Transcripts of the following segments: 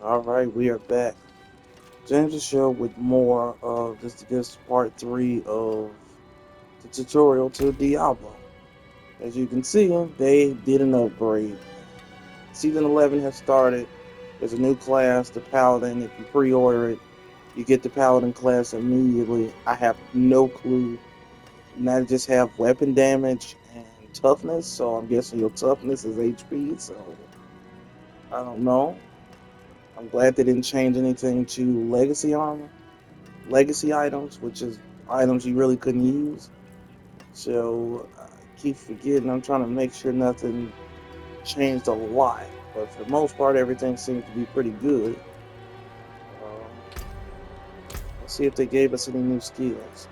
Alright, we are back. James' show with more of this part 3 of the tutorial to Diablo. As you can see, they did an upgrade. Season 11 has started. There's a new class, the Paladin. If you pre-order it, you get the Paladin class immediately. I have no clue. And I just have weapon damage and toughness, so I'm guessing your toughness is HP, so I don't know. I'm glad they didn't change anything to legacy armor. Legacy items, which is items you really couldn't use. So I keep forgetting. I'm trying to make sure nothing changed a lot, but for the most part, everything seems to be pretty good. Um, let's see if they gave us any new skills.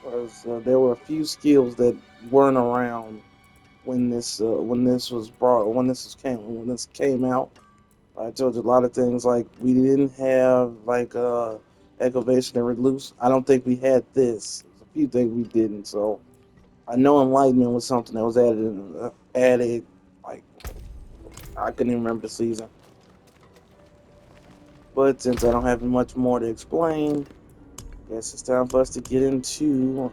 Because there were a few skills that weren't around when this came out. I told you a lot of things like we didn't have like excavation and reduce. I don't think we had this. There's a few things we didn't. So I know enlightenment was something that was added like I couldn't even remember the season. But since I don't have much more to explain, I guess it's time for us to get into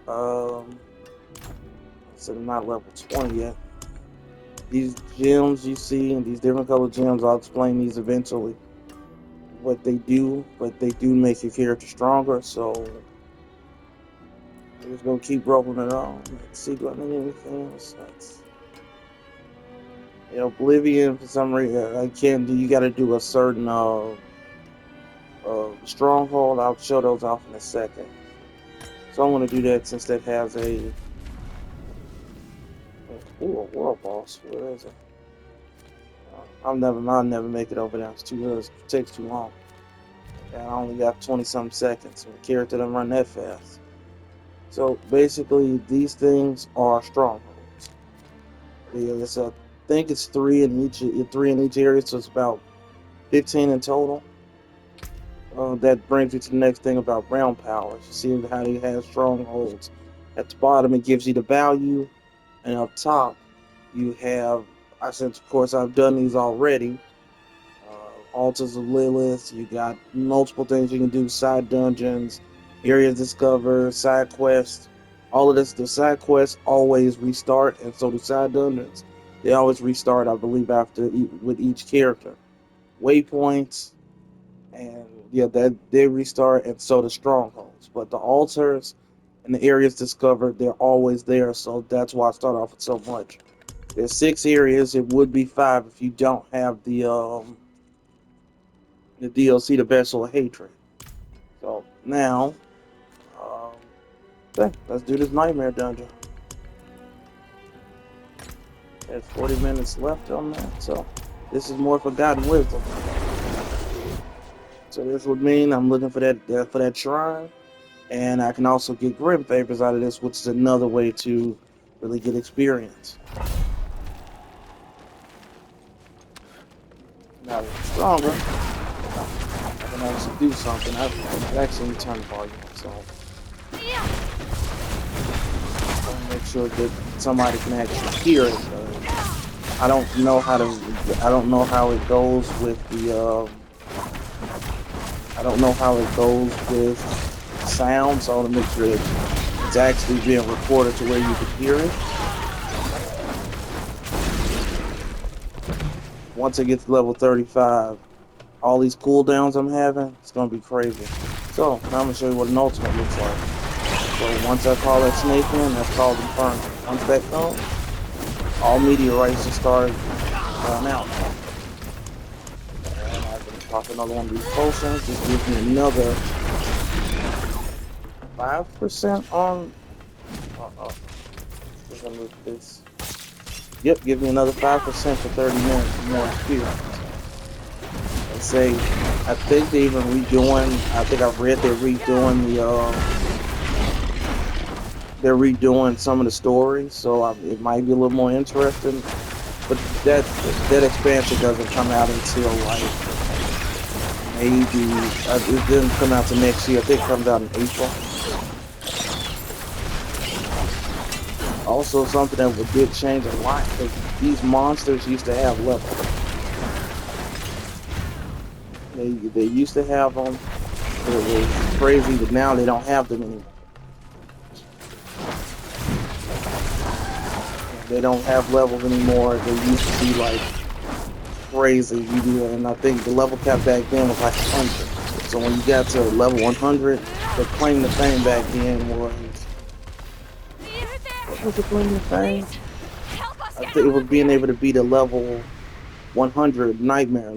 so I'm not level 20 yet. These gems you see and these different color gems, I'll explain these eventually. What they do, but they do make your character stronger, so we're just gonna keep rolling it on. Let's see, do I need anything else? Oblivion for some reason I can't do. You got to do a certain stronghold. I'll show those off in a second. So I want to do that since that has a world boss. Where is it? I'll never make it over there. It's too good. It takes too long. And I only got 20 some seconds. My character doesn't run that fast. So basically, these things are strongholds. I think it's three in each area, so it's about 15 in total. That brings me to the next thing about realm powers. You see how they have strongholds. At the bottom, it gives you the value, and up top, you have. Since of course I've done these already. Altars of Lilith. You got multiple things you can do: side dungeons, areas discovered, side quests. All of this, the side quests always restart, and so the side dungeons they always restart. I believe with each character, waypoints, and yeah, that they restart, and so the strongholds. But the altars and the areas discovered, they're always there. So that's why I start off with so much. There's 6 areas. It would be 5 if you don't have the DLC, the Vessel of Hatred. So now, um, okay, let's do this Nightmare Dungeon. There's 40 minutes left on that, so this is more Forgotten Wisdom. So this would mean I'm looking for that shrine, and I can also get Grim Favors out of this, which is another way to really get experience. Now that I'm stronger, I can actually do something. I've actually turned volume, so make sure that somebody can actually hear it. I don't know how it goes with the. I don't know how it goes with sound, so I want to make sure that it's actually being recorded to where you can hear it. Once I get to level 35, all these cooldowns I'm having, it's gonna be crazy. So now I'm gonna show you what an ultimate looks like. So once I call that snake in, that's called Inferno. Once that comes, all meteorites just start going out. And I can pop another one of these potions. Just gives me another 5% on. We're gonna move this. Yep, give me another 5% for 30 minutes more experience. They say, I think they even redoing. I think I've read they're redoing some of the stories, so it might be a little more interesting. But that expansion doesn't come out until like maybe it didn't come out till next year. I think it comes out in April. Also, something that did change a lot is these monsters used to have levels. They used to have them. It was crazy, but now they don't have them anymore. They don't have levels anymore. They used to be like crazy. And I think the level cap back then was like 100. So when you got to level 100, the claim to fame back then was, what was the claim to fame? I think it was being able to beat a level 100 nightmare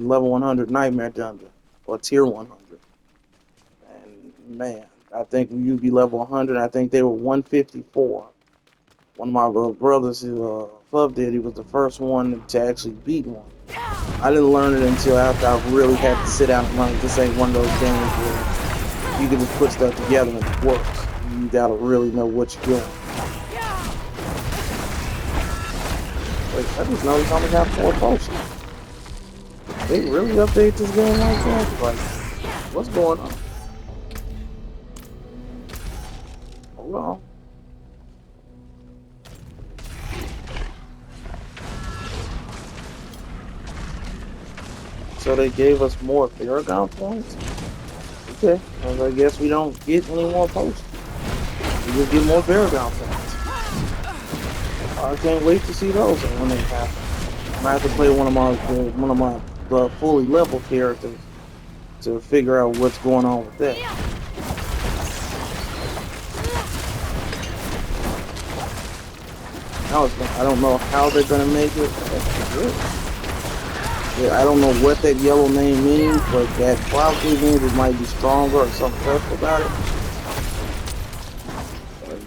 dungeon, or tier 100. And man, I think when you be level 100, I think they were 154. One of my brothers who Fub did, he was the first one to actually beat one. I didn't learn it until after I really had to sit down and learn. This ain't one of those games where you can just put stuff together and it works. You gotta really know what you're doing. Wait, I just noticed I only got 4 potions. They really update this game like that? Like, what's going on? Hold on. So they gave us more Paragon points? Okay, well, I guess we don't get any more potions. We just get more Paragon points. I can't wait to see those when they happen. I'm gonna have to play one of my fully level characters to figure out what's going on with that. I don't know how they're gonna make it. That's good. Yeah, I don't know what that yellow name means, but that probably means it might be stronger or something special about it.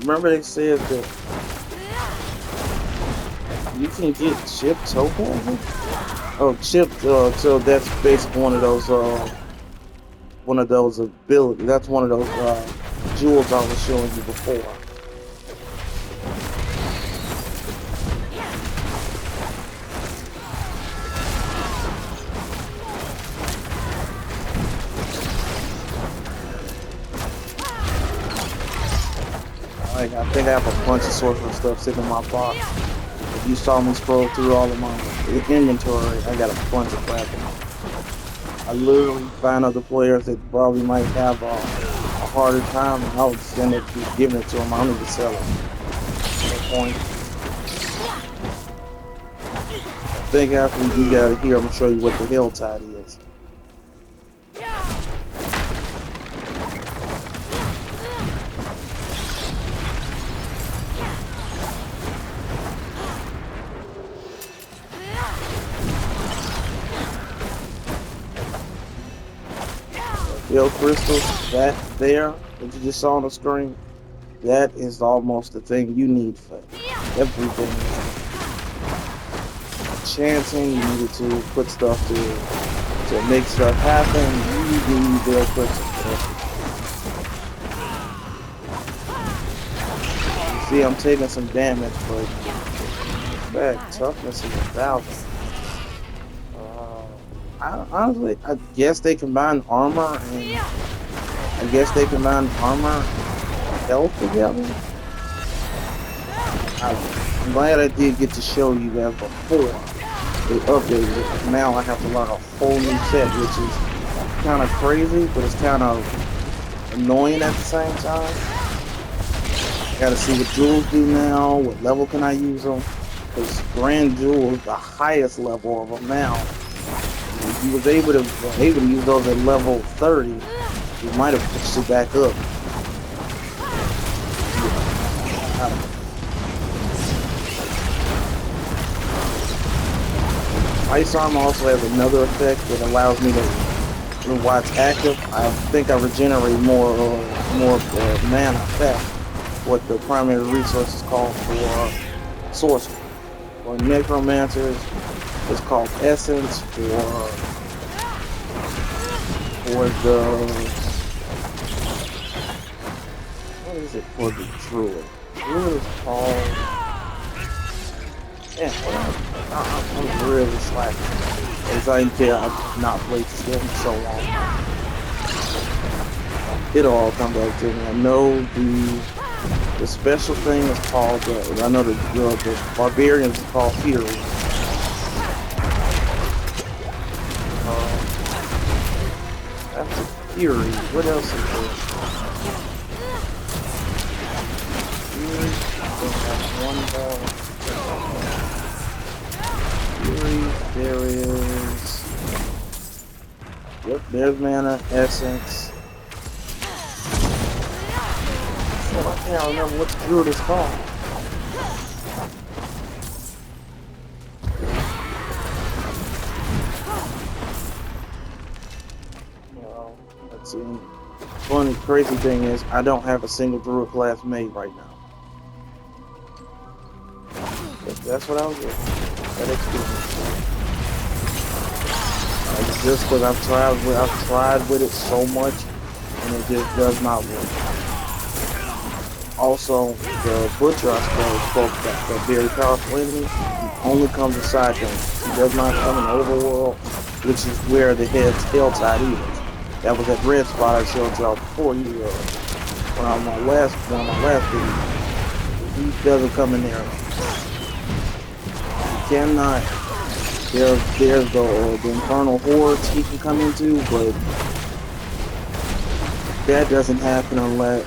Remember they said that you can get chipped topazes? Oh, chipped. So that's basically one of those abilities. That's one of those jewels I was showing you before. I think I have a bunch of sorcerer stuff sitting in my box. If you saw me scroll through all of my inventory, I got a bunch of crap in it. I literally find other players that probably might have a harder time, and I would just end up just giving it to them. I don't need to sell it. No point. I think after you got it here, I'm going to show you what the Helltide is. Hell crystals, that there that you just saw on the screen, that is almost the thing you need for everything. Chancing, you needed to put stuff to make stuff happen. You need hell crystals for everything. You see, I'm taking some damage, but in fact, toughness is 1,000. Honestly, I guess they combine armor and health together. I'm glad I did get to show you that before they updated it. Now I have to learn a whole new set, which is kind of crazy, but it's kind of annoying at the same time. I gotta see what jewels do now, what level can I use them, because Grand Jewel is the highest level of them now. If you was able to use those at level 30, you might have pushed it back up. Ice Armor also has another effect that allows me to, while it's active, I think I regenerate more mana effect, what the primary resource is called for sorcery. For necromancers, it's called essence. For the, what is it for the druid? Druid is called, I'm really slacking. As I care, I've not played this game in so long. It'll all come back to me. I know The special thing is called, I know the barbarians is called Fury. After Fury, what else is there? Fury, then that's one more. Fury, there is. Yep, there's mana, essence. Oh, I can't remember what the druid is called. Let's see. Funny, crazy thing is, I don't have a single druid class made right now. That's what I was doing. That experience. Just because I've tried with it so much, and it just does not work. Also, the butcher I spoke about, that very powerful enemy, only comes with side things. He does not come in the overworld, which is where the head's tailtide is. That was that red spot I showed y'all before. One of my last videos. He doesn't come in there. He cannot. There's the infernal hordes he can come into, but that doesn't happen unless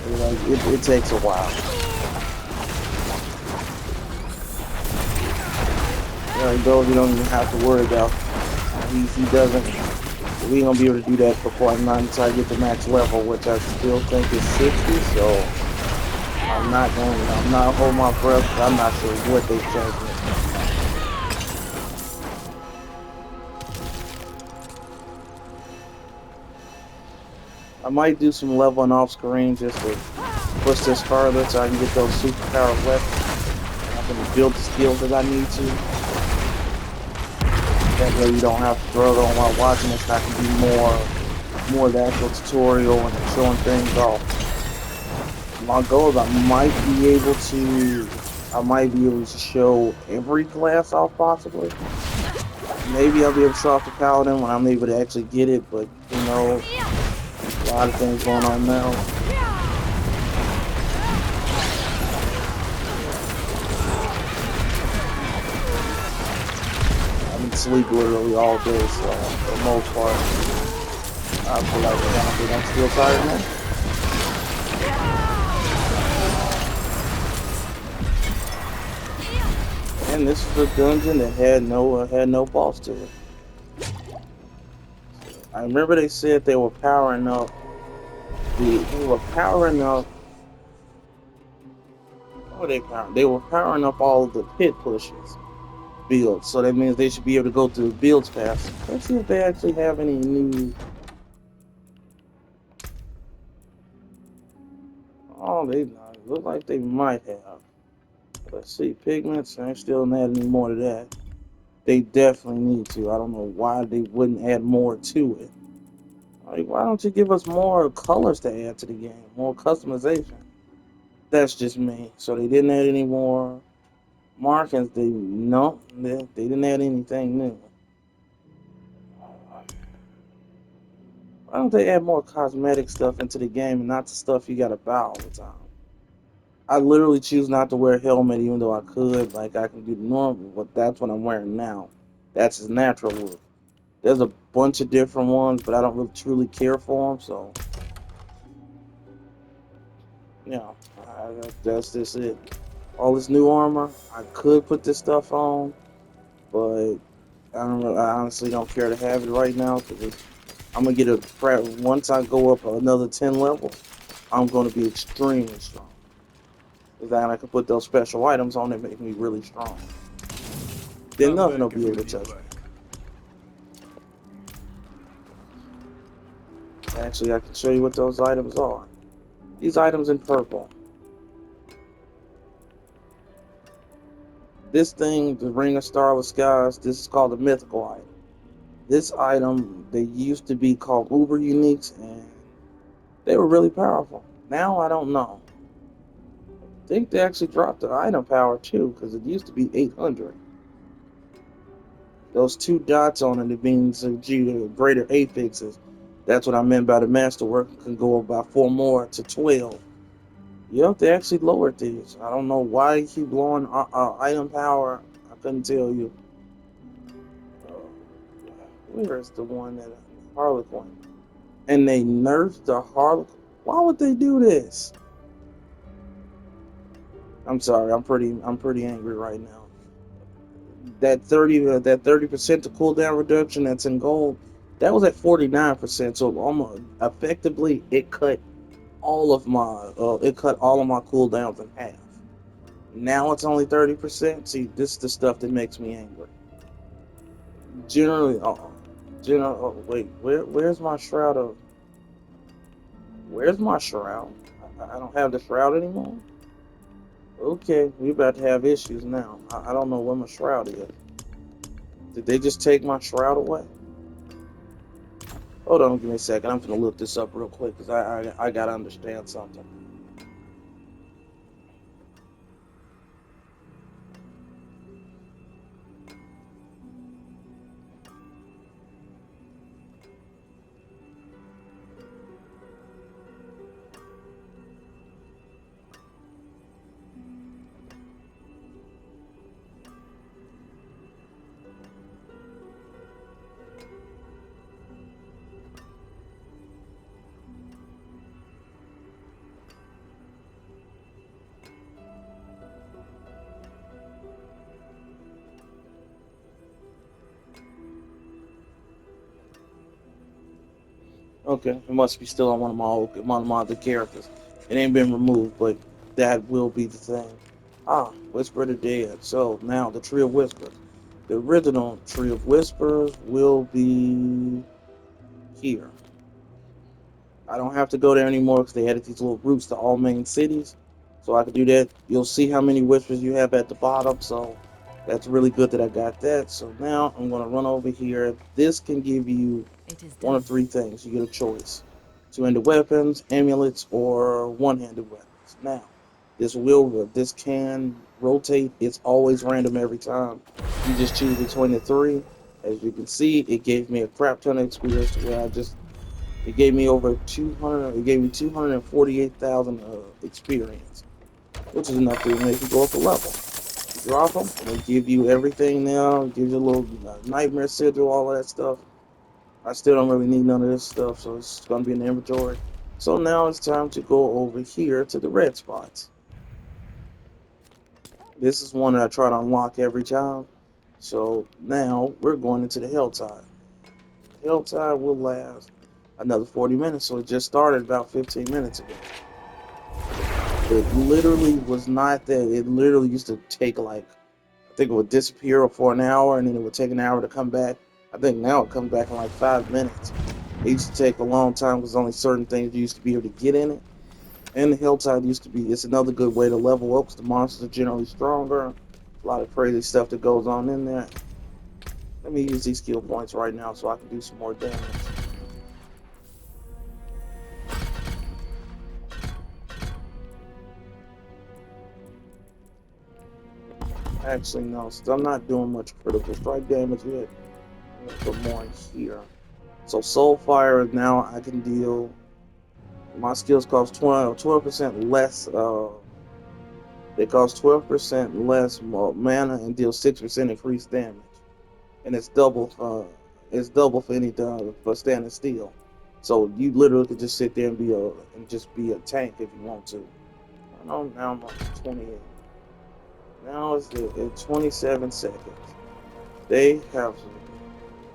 it takes a while. Those you don't even have to worry about. He doesn't. We ain't gonna be able to do that before I'm not until I get to max level, which I still think is 60. So I'm not holding my breath. I'm not sure what they changed. I might do some leveling off screen just to push this further so I can get those superpowered weapons. I can build the skills that I need to. That way you don't have to struggle while watching this. I can do more of the actual tutorial and showing things off. My goal is I might be able to show every class off possibly. Maybe I'll be able to show off the paladin when I'm able to actually get it, but you know, a lot of things going on now. I've been sleep literally all day, so for the most part, I feel like I'm still tired now. And this is a dungeon that had no boss to it. I remember they said they were powering up. They were powering up. What were they powering? They were powering up all of the pit pushes builds. So that means they should be able to go through the builds pass. Let's see if they actually have any new. Oh, they look like they might have. Let's see, pigments. I still not add any more to that. They definitely need to. I don't know why they wouldn't add more to it. Like, why don't you give us more colors to add to the game? More customization. That's just me. So they didn't add any more markings. They didn't add anything new. Why don't they add more cosmetic stuff into the game and not the stuff you gotta buy all the time? I literally choose not to wear a helmet even though I could. Like I can do the normal, but that's what I'm wearing now. That's his natural look. There's a bunch of different ones, but I don't really truly care for them. So, yeah, that's just it. All this new armor, I could put this stuff on, but I honestly don't care to have it right now because I'm gonna get once I go up another 10 levels, I'm gonna be extremely strong. Because then I can put those special items on that make me really strong. Then nothing will be able to touch me. Actually, I can show you what those items are. These items in purple. This thing, the Ring of Starless Skies, this is called a mythical item. This item, they used to be called Uber Uniques, and they were really powerful. Now, I don't know. I think they actually dropped the item power too, because it used to be 800. Those two dots on it, it means greater affixes. That's what I meant by the masterwork. Can go about 4 more to 12. Yep, they actually lowered these. I don't know why you keep blowing item power. I couldn't tell you. Where is the one that Harlequin? And they nerfed the Harlequin. Why would they do this? I'm sorry. I'm pretty angry right now. That 30% to cooldown reduction that's in gold, that was at 49%. So almost effectively, it cut all of my cooldowns in half. Now it's only 30%. See, this is the stuff that makes me angry. Generally, wait, where's my shroud of? Where's my shroud? I don't have the shroud anymore. Okay, we about to have issues now. I don't know where my shroud is. Did they just take my shroud away? Hold on, give me a second. I'm gonna look this up real quick because I gotta understand something. Okay, it must be still on one of my other characters. It ain't been removed, but that will be the thing. Ah, Whisper of the Dead. So now the Tree of Whispers. The original Tree of Whispers will be here. I don't have to go there anymore because they added these little routes to all main cities. So I can do that. You'll see how many whispers you have at the bottom. So that's really good that I got that. So now I'm going to run over here. This can give you It is one of done. three things. You get a choice. Two-handed weapons, amulets, or one-handed weapons. Now, this can rotate. It's always random every time. You just choose between the three. As you can see, it gave me a crap ton of experience to where it gave me over 200. It gave me 248,000 experience, which is enough to make you go up a level. You drop them, and they give you everything now. It gives you a little nightmare sigil, all of that stuff. I still don't really need none of this stuff, so it's gonna be in the inventory. So now it's time to go over here to the red spots. This is one that I try to unlock every time. So now we're going into the Helltide. Helltide will last another 40 minutes, so it just started about 15 minutes ago. It literally was not that. It literally used to take like, I think it would disappear for an hour and then it would take an hour to come back. I think now it comes back in like 5 minutes. It used to take a long time because only certain things you used to be able to get in it. And the Hilltide used to be, it's another good way to level up because the monsters are generally stronger. A lot of crazy stuff that goes on in there. Let me use these skill points right now so I can do some more damage. Actually, no, so I'm not doing much critical strike damage yet. I'm gonna put more in here. So Soulfire is now I can deal. My skills cost 12% less. They cost 12% less mana and deal 6% increased damage, and it's double. It's double for anything for standing still. So you literally could just sit there and be a tank if you want to. I know now I'm on 28. Now at 27 seconds. They have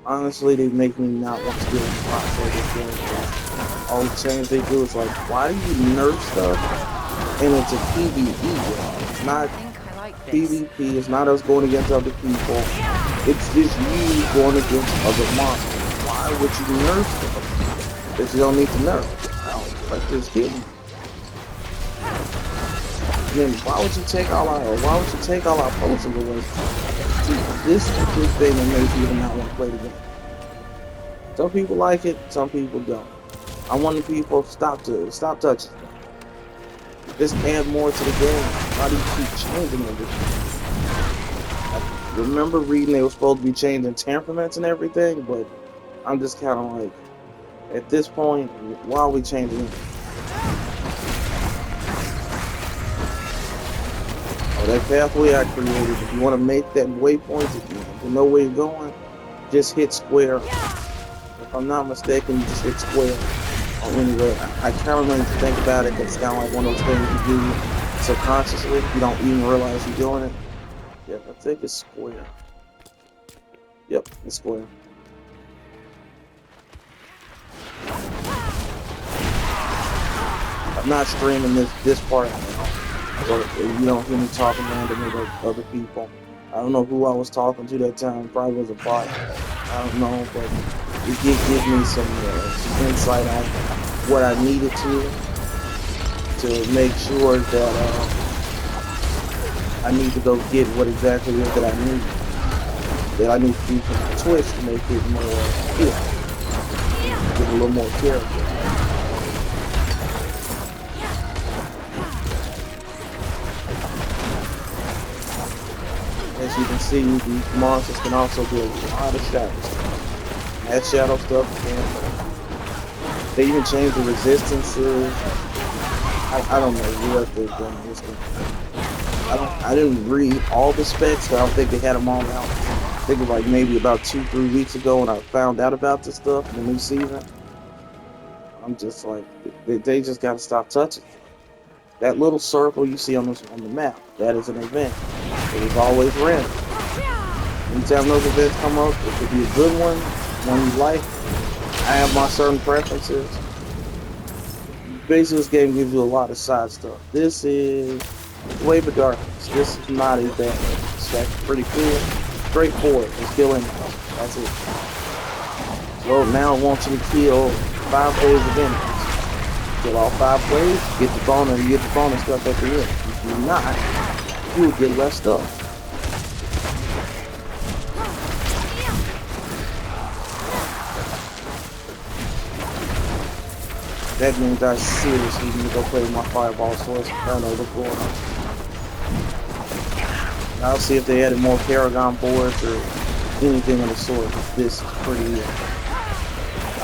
honestly they make me not want to get on spot for this game because all the change they do is like, why do you nerf stuff and it's a PvE game? It's I not think I like this. PvP. It's not us going against other people. It's just you going against other monsters. Why would you nerf stuff that you don't need to nerf? I don't like this game. And then why would you take all our potions away? See, this is the big thing that makes people not want to play the game. Some people like it, some people don't. I want the people stop touching stuff. Just add more to the game. Why do you keep changing everything? I remember reading they were supposed to be changing temperaments and everything, but I'm just kind of like, at this point, why are we changing anything? That pathway I created, if you want to make that waypoint, if you know where you're going, just hit square. If I'm not mistaken, you just hit square. Or anyway, I kind of when to think about it, it's kind of like one of those things you do subconsciously. You don't even realize you're doing it. Yep, I think it's square. Yep, it's square. I'm not streaming this part now, so you don't hear me talking randomly to other people. I don't know who I was talking to that time. Probably was a bot. I don't know, but it did give me some insight on what I needed to make sure that I need to go get what exactly it is that I need to do from my Twitch to make it more appealing, get a little more character. As you can see, these monsters can also do a lot of shadow stuff. That shadow stuff, they even changed the resistances. I don't know what they've done in this game. I didn't read all the specs, but I don't think they had them all out. I think it was like maybe about 2-3 weeks ago when I found out about this stuff in the new season. I'm just like, they just got to stop touching. That little circle you see on the map, that is an event. It is always random. Anytime those events come up, it could be a good one you like. I have my certain preferences. Basically, this game gives you a lot of side stuff. This is Wave of Darkness. This is not a bad one. It's actually pretty cool. Straightforward. Just kill enemies. That's it. So now I want you to kill 5 waves of enemies. Kill all 5 waves, get the bonus, you get the bonus stuff at the end. If you're not, you will get less stuff. That means I seriously need to go play with my fireball source. I don't know what's going on. I'll see if they added more Paragon boards or anything of the sort. This is pretty.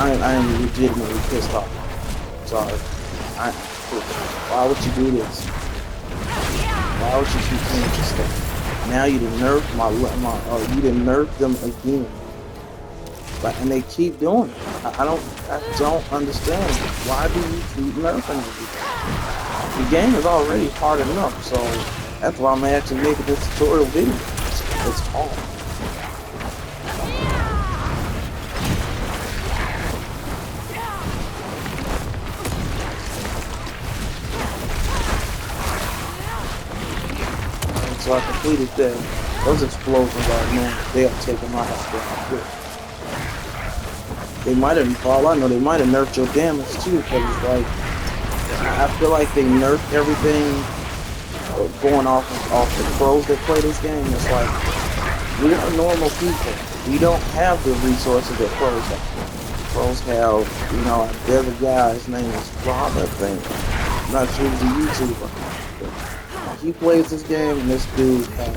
I am legitimately pissed off. Sorry. Why would you do this? Why would you keep doing this stuff? Now you didn't nerf you didn't nerf them again. And they keep doing it. I don't understand. Why do you keep nerfing everything? The game is already hard enough, so that's why I'm actually making this tutorial video. It's hard. And so I completed that. Those explosions are, man, they are taking my house down quick. They might have, for all I know, they might have nerfed your damage too, because it's like, I feel like they nerfed everything going off the pros that play this game. It's like, we are normal people. We don't have the resources that pros have. Pros have, you know, there's a guy, his name is Rob, I think. I'm not sure he's a YouTuber. He plays this game, and this dude has,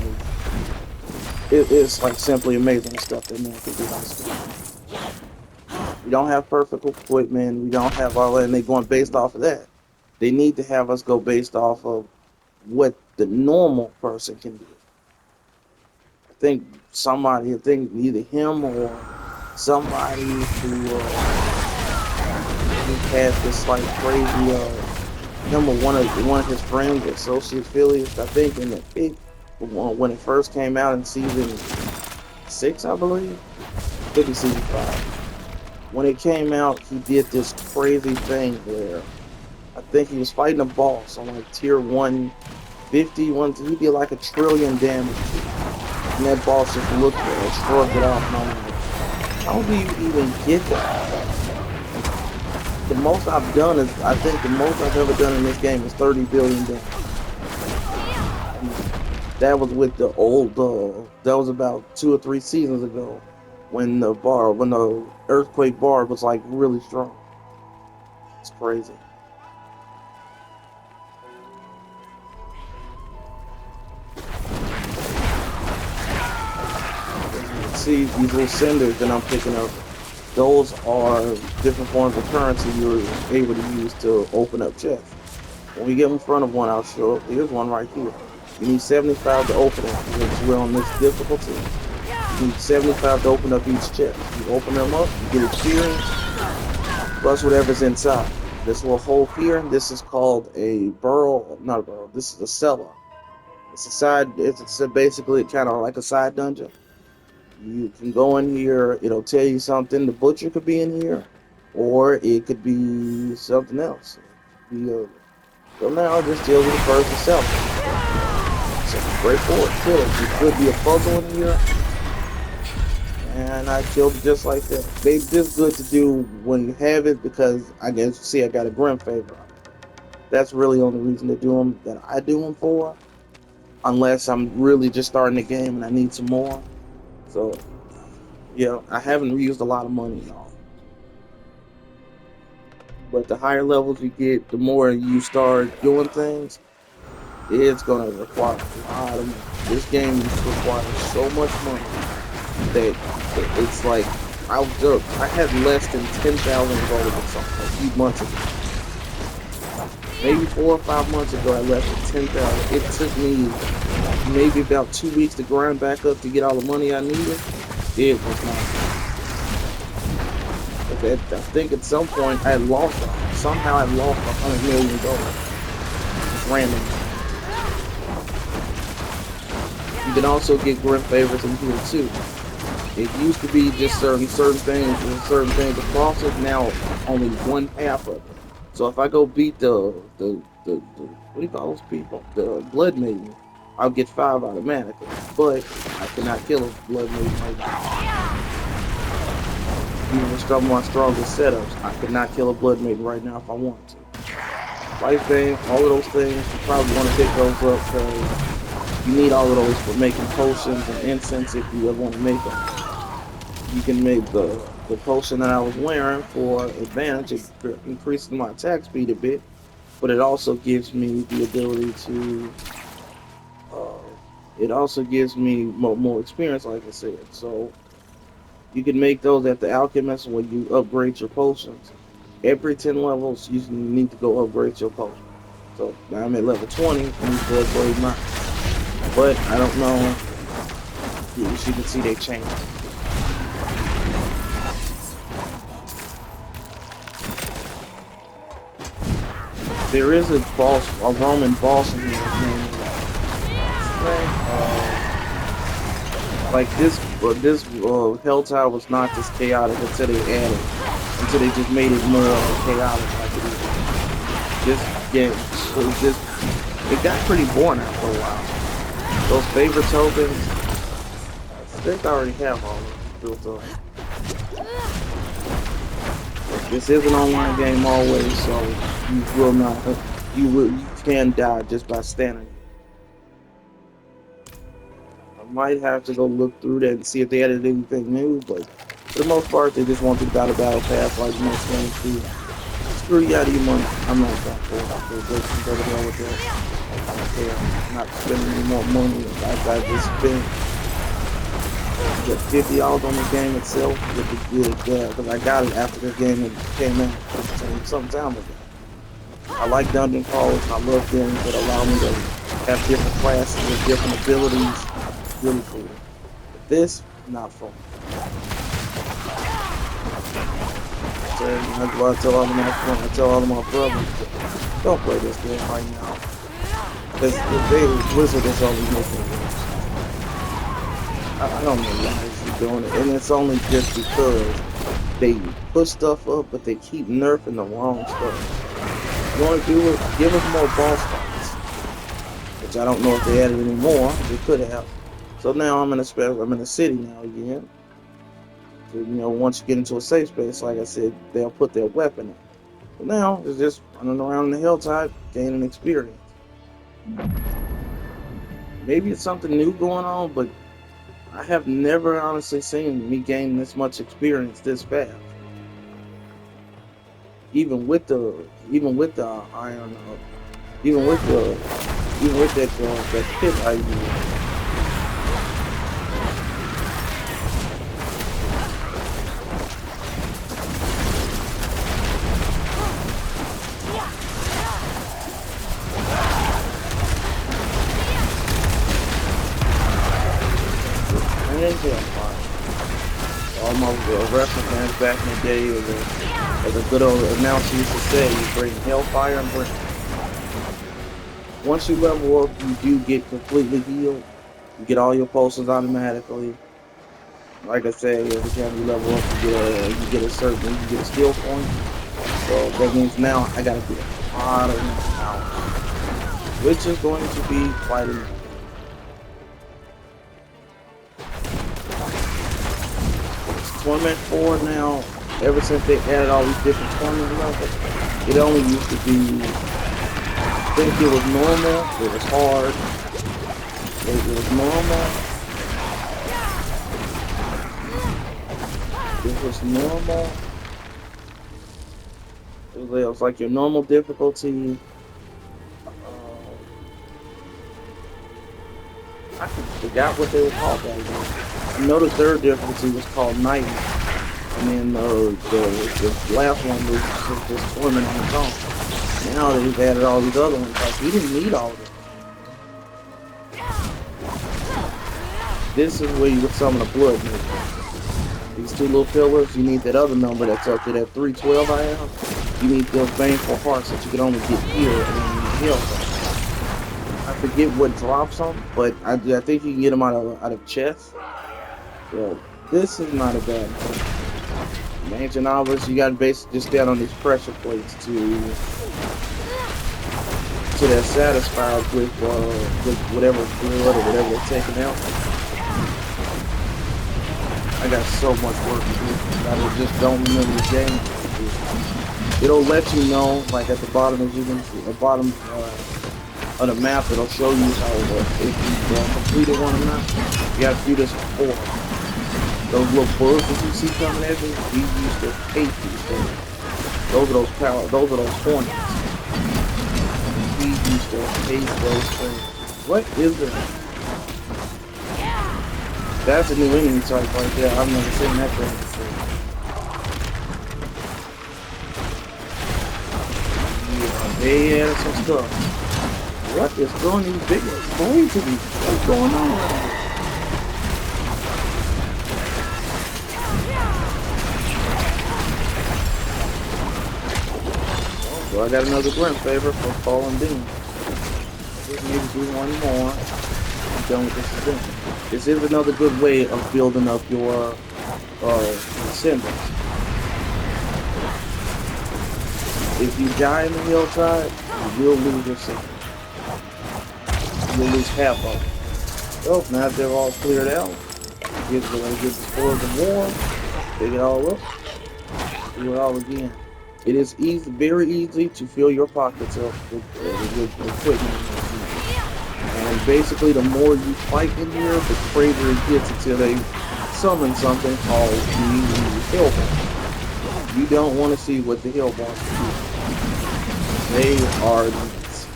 it's like simply amazing stuff that man can do on this game. We don't have perfect equipment. We don't have all that, and they're going based off of that. They need to have us go based off of what the normal person can do. I think either him or somebody who had this like crazy, him or one of his friends, associate affiliates, I think when it first came out in season 6, I believe. Could be season 5. When it came out, he did this crazy thing where I think he was fighting a boss on like tier 150. He did like 1 trillion damage. And that boss just looked at it and shrugged it off. And I'm like, how do you even get that? The most I've done is, I think the most I've ever done in this game is 30 billion damage. That was with the old, that was about 2 or 3 seasons ago. When the earthquake bar was like really strong. It's crazy. See these little cinders that I'm picking up, those are different forms of currency you're able to use to open up chests. When we get in front of one, I'll show. Here's one right here. You need 75 to open it, which we're on this difficulty. You need 75 to open up each chest. You open them up, you get experience, plus whatever's inside. This little hole here, this is called a burrow, not a burrow, this is a cellar. It's a side, it's basically kind of like a side dungeon. You can go in here, it'll tell you something. The butcher could be in here, or it could be something else. So now it just deals with the first itself. So straightforward kill. It could be a puzzle in here, and I killed it just like that. They just good to do when you have it because I guess you see I got a grim favor on it. That's really the only reason to do them that I do them for, unless I'm really just starting the game and I need some more. So yeah, I haven't used a lot of money and all. But the higher levels you get, the more you start doing things, it's gonna require a lot of money. This game requires so much money that it's like I had less than 10,000 gold or something a few months ago. Maybe 4 or 5 months ago, I left at 10,000. It took me maybe about 2 weeks to grind back up to get all the money I needed. It was not. I think at some point I had lost somehow I lost $100 million just randomly. You can also get grim favors in here too. It used to be just certain things across it. Now only one half of it. So if I go beat the what do you call those people? The blood maiden, I'll get 5 automatically. But I cannot kill a blood maiden right now. Even with some of my strongest setups, I could not kill a blood maiden right now if I wanted to. Life thing, all of those things, you probably want to pick those up because you need all of those for making potions and incense if you ever want to make them. You can make the potion that I was wearing for advantage. It increases my attack speed a bit, but it also gives me the ability to. It also gives me more experience, like I said. So you can make those at the alchemist when you upgrade your potions. Every 10 levels, you need to go upgrade your potion. So now I'm at level 20, I need to go upgrade mine. But I don't know. As you can see, they changed. There is a Roman boss in here. Like this Hell Tower was not this chaotic until they just made it more chaotic like it is. This game it got pretty boring after a while. Those favorite tokens, I think I already have all of them built up. This is an online game always, so you can die just by standing. I might have to go look through that and see if they added anything new, but for the most part, they just want you to battle pass like most games do. Screw you out of your money. I'm not going for it. I'll go with that. I don't care. I'm not spending any more money. I just spent $50 on the game itself, which is good, because I got it after the game came out some time ago. I like dungeon crawlers. I love games that allow me to have different classes with different abilities. It's really cool. But this, not fun. So that's why I tell all of my brothers, don't play this game right now. Because Blizzard is always making games. I don't know why she's doing it, and it's only just because they put stuff up, but they keep nerfing the wrong stuff. You want to do it? Give us more boss fights, which I don't know if they added any more. They could have. So now I'm in a city now again. So, once you get into a safe space, like I said, they'll put their weapon in. But now it's just running around in the hilltop, gaining experience. Maybe it's something new going on, but I have never honestly seen me gain this much experience this fast. Even with the iron, even with that pit I use. All my wrestling fans back in the day, as a good old announcer used to say, you bring hellfire and bring. Once you level up, you do get completely healed. You get all your pulses automatically. Like I say, every time you level up, you get a skill point. So that means now I gotta get a lot of power, which is going to be quite annoying. Tournament 4 now, ever since they added all these different tournament levels, it only used to be, I think it was normal, it was hard, it was normal, it was like your normal difficulty, I forgot what they were called back then. I know the third difficulty was called Night. And then the last one was just tournament on its own. Now they've added all these other ones. Like, we didn't need all of them. This is where you get some of the blood movement. These two little pillars, you need that other number that's up to that 312 I have. You need those baneful hearts that you can only get here and then heal them. I forget what drops them, but I think you can get them out of chests. So this is not a bad thing. The ancient novels, you gotta basically just stand on these pressure plates to they're satisfied with whatever blood or whatever they're taking out. I got so much work to do. I just don't remember the game. It'll let you know, like at the bottom, as you can see, the bottom of the map, it'll show you how if you completed one or not. You have to do this before. Those little bugs that you see coming at me, we used to hate these things. Those are those hornets. We used to hate those things. What is it? That's a new enemy type right there. I've never seen that thing before. Yeah, they added some stuff. What is throwing these big coins to me? What's going on right now? So I got another Grim favor for Fallen Demon. Just need to do one more. I'm done with this event. This is another good way of building up your descendants. If you die in the hillside, you will lose your sickness. You'll lose half of it. So now that they're all cleared out, get the spoils of war, pick it all up, do it all again. It is very easy to fill your pockets up with equipment. And basically, the more you fight in here, the crazier it gets until they summon something called the Hill Boss. You don't want to see what the Hill Boss do. They are nuts.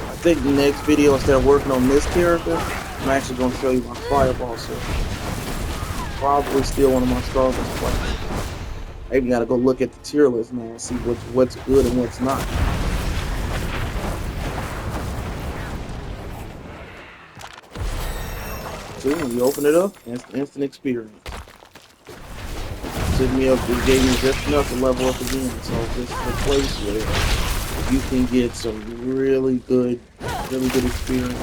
I think the next video, instead of working on this character, I'm actually going to show you my Fireball set. Probably still one of my strongest players. I even got to go look at the tier list now and see what's good and what's not. See, when you open it up, instant experience. Took me up, it gave me just enough to level up again. So this is a place where you can get some really good experience.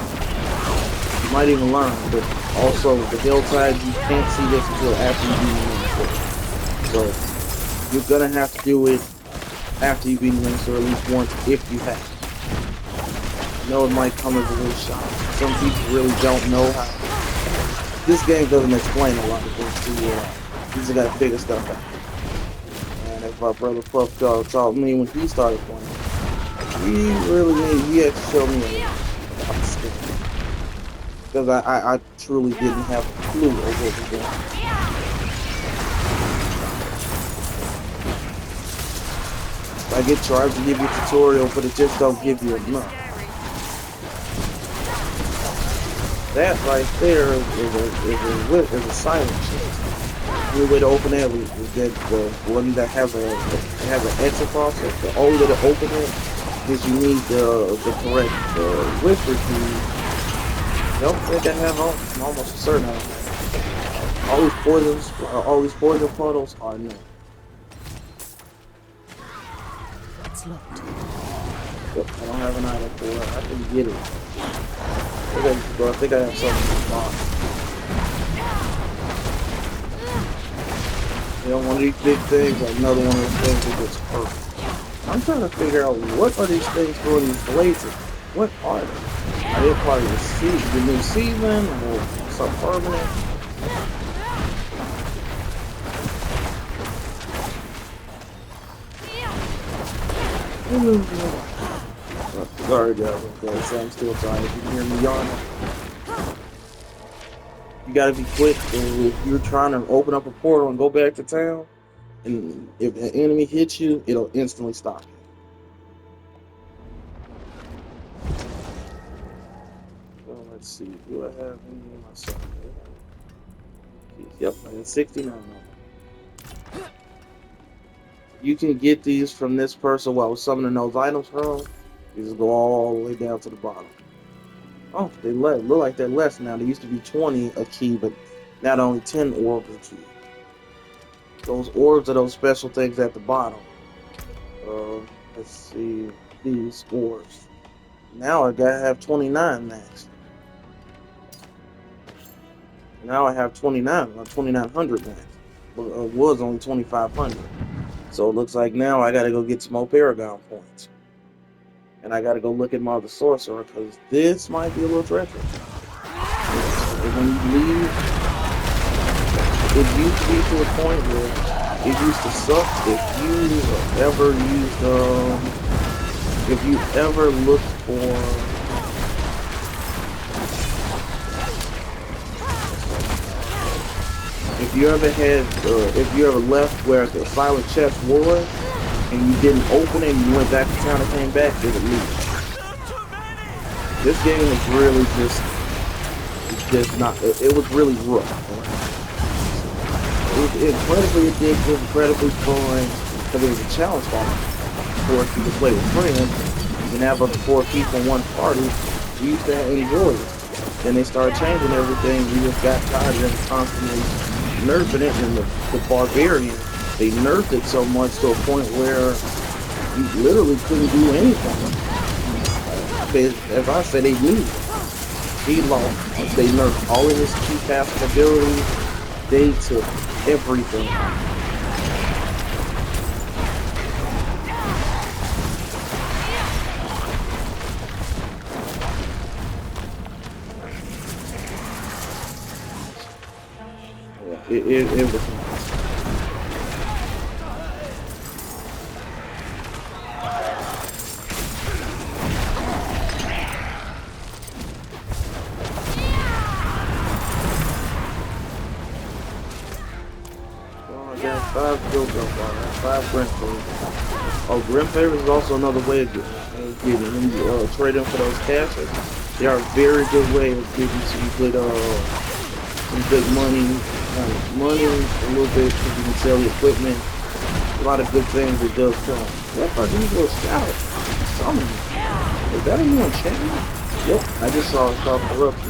You might even learn, but also the hillside, you can't see this until after you beat the link. So you're gonna have to do it after you beat the link, or at least once if you have. I know it might come as a little shock. Some people really don't know how. This game doesn't explain a lot of things to you. You just gotta figure stuff out. And if my brother Puff taught me when he started playing, he had to show me a lot of stuff. Because I truly didn't have a clue of what was going on. I get tried to give you a tutorial, but it just don't give you enough. That right there is a silent chest. The only way to open that is that the one that has an exit across it. The only way to open it is you need the correct whisper key. Don't think I have I'm almost certain I don't have. All these poison puddles are new. It's locked. Yep, I don't have an item for it. I can get it. I think I have something in the box. You know, one of these big things, like another one of those things that gets perfect. I'm trying to figure out what are these things for these blazes? What are they? Are they part of the new season or something permanent? Sorry guys, I'm still tired. If you can hear me yawning. You gotta be quick if you're trying to open up a portal and go back to town. And if an enemy hits you, it'll instantly stop you. Well, let's see. Do I have any in my side? Yep, I got 69 of them. You can get these from this person while summoning those items from. You just go all the way down to the bottom. Oh, they look like they're less now. They used to be 20 a key, but now they're only 10 orbs a key. Those orbs are those special things at the bottom. Let's see, these orbs. Now I gotta have 29 max. Now I have 2900 max. But it was only 2500. So it looks like now I gotta go get some more Paragon points. And I gotta go look at my other sorcerer because this might be a little treacherous. When you leave, it used to be to a point where it used to suck if you ever looked for if you ever left where the silent chest was and you didn't open it and you went back to town and came back, it would leave. This game is really it was really rough. It was incredibly addictive, incredibly fun, because it was a challenge game. Of course, you could play with friends, you can have up to 4 people in one party, we used to enjoy it. Then they started changing everything, we just got tired of them constantly nerfing it, and the barbarian, they nerfed it so much to a point where you literally couldn't do anything. As I said, they knew it. He lost. They nerfed all of his key passive abilities. They took everything. It was nice. Well, I got 5 skill jump on that, 5 Grim Favors. Oh, Grim Favors is also another way of getting when you trade them for those casters. They are a very good way of getting some good money. Money a little bit because you can sell the equipment. A lot of good things that does come. What are these little scouts? Something. Is that a new enchantment? Yep, I just saw it called Corruption.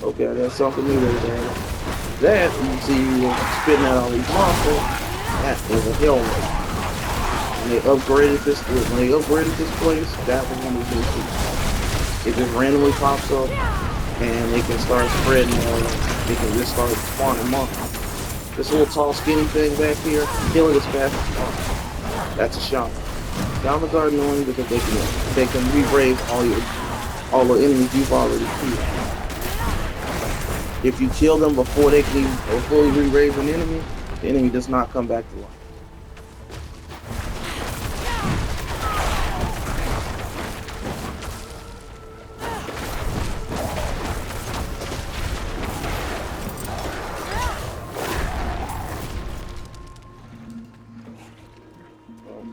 Okay, that's something new there. That you see spitting out all these monsters. That was a hell rate. When they upgraded this place, that was one of the things. It just randomly pops up and they can start spreading they can just start spawning monsters. This little tall skinny thing back here, killing as fast as possible. That's a shaman. Shamans are annoying because they can re-raise all the enemies you've already killed. If you kill them before they can fully re-raise an enemy, the enemy does not come back to life.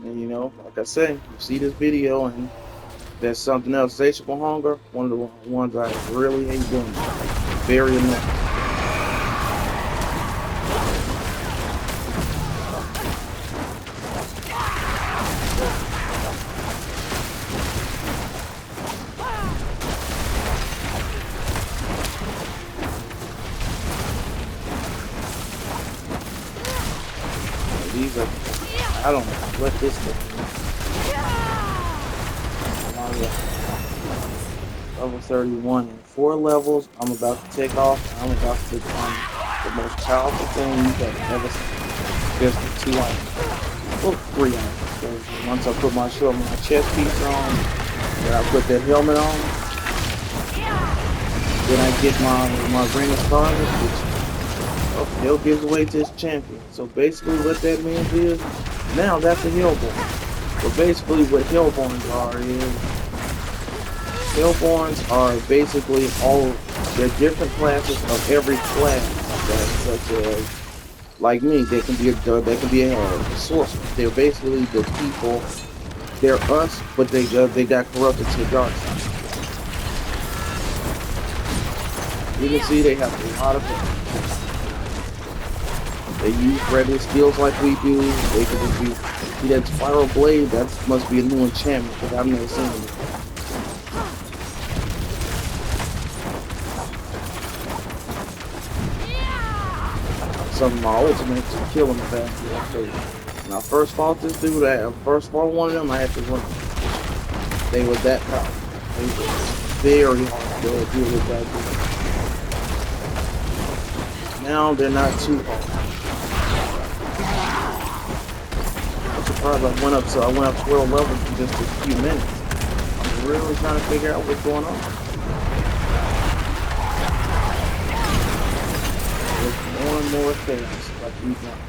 And you know, like I say, you see this video and there's something else, Satiable Hunger, one of the ones I really hate doing. Very annoying. I don't know what this thing is. Level 31 in 4 levels. I'm about to take off. I'm about to become the most powerful thing you have ever seen. Just the 2 items. Well, 3 items. Because once I put my chest piece on, then I put that helmet on, then I get my ring of stars, which Hell gives away to his champion. So basically what that means is, now that's a Hellborn. But basically what Hellborns are is, Hellborns are basically they're different classes of every class, such as, like me, they can be a sorcerer. They're basically the people, they're us, but they got corrupted to the dark side. You can see they have a lot of they use regular skills like we do. They can just be, see that spiral blade, that must be a new enchantment, because I've never seen it. Some of my ultimates to kill him faster. So when I first fought this dude, I first fought one of them, I had to run. They were that powerful. They were very hard to deal with that dude. Now they're not too hard. I'm surprised I went up 12 levels in just a few minutes. I'm really trying to figure out what's going on. More and more things like these ones.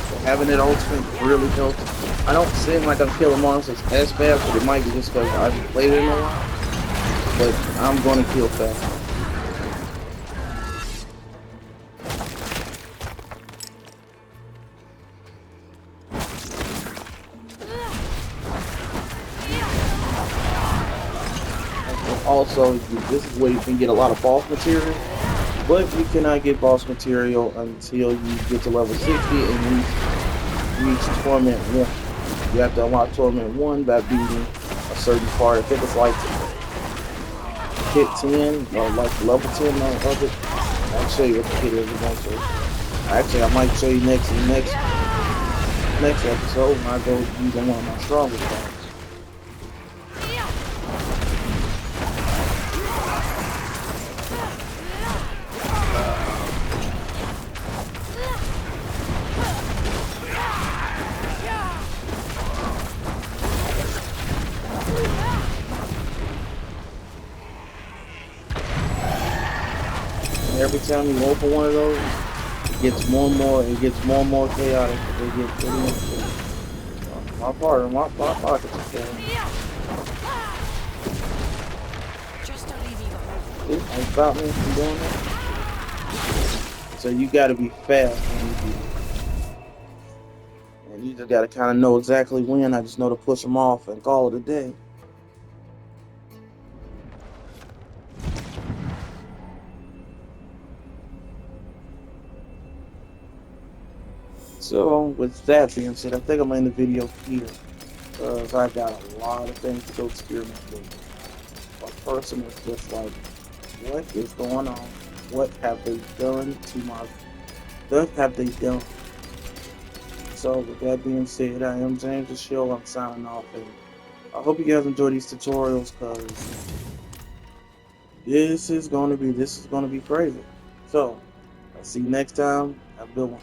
So having it ultimate really helps. I don't seem like I'm killing monsters as fast, but it might be just because I haven't played it in a while. But I'm going to kill fast. Also, this is where you can get a lot of boss material, but you cannot get boss material until you get to level 60 and reach Torment 1. You have to unlock Torment 1 by beating a certain part. I think it's like hit 10, or like level 10 of it. I'll show you what the hit is eventually. Actually, I might show you next episode when I go using one of my strongest ones. Every time you open one of those, it gets more and more chaotic. They get pretty much my pockets are full. Just to leave you. Don't stop me from doing that. So you gotta be fast when you do it. And you just gotta kinda know exactly when. I just know to push them off and call it a day. So with that being said, I think I'm gonna end the video here, because I got a lot of things to go experiment with. My person is just like, what is going on? What have they done to my? What have they done? So with that being said, I am James the Shield. I'm signing off, and I hope you guys enjoy these tutorials, because this is gonna be crazy. So I'll see you next time. Have a good one.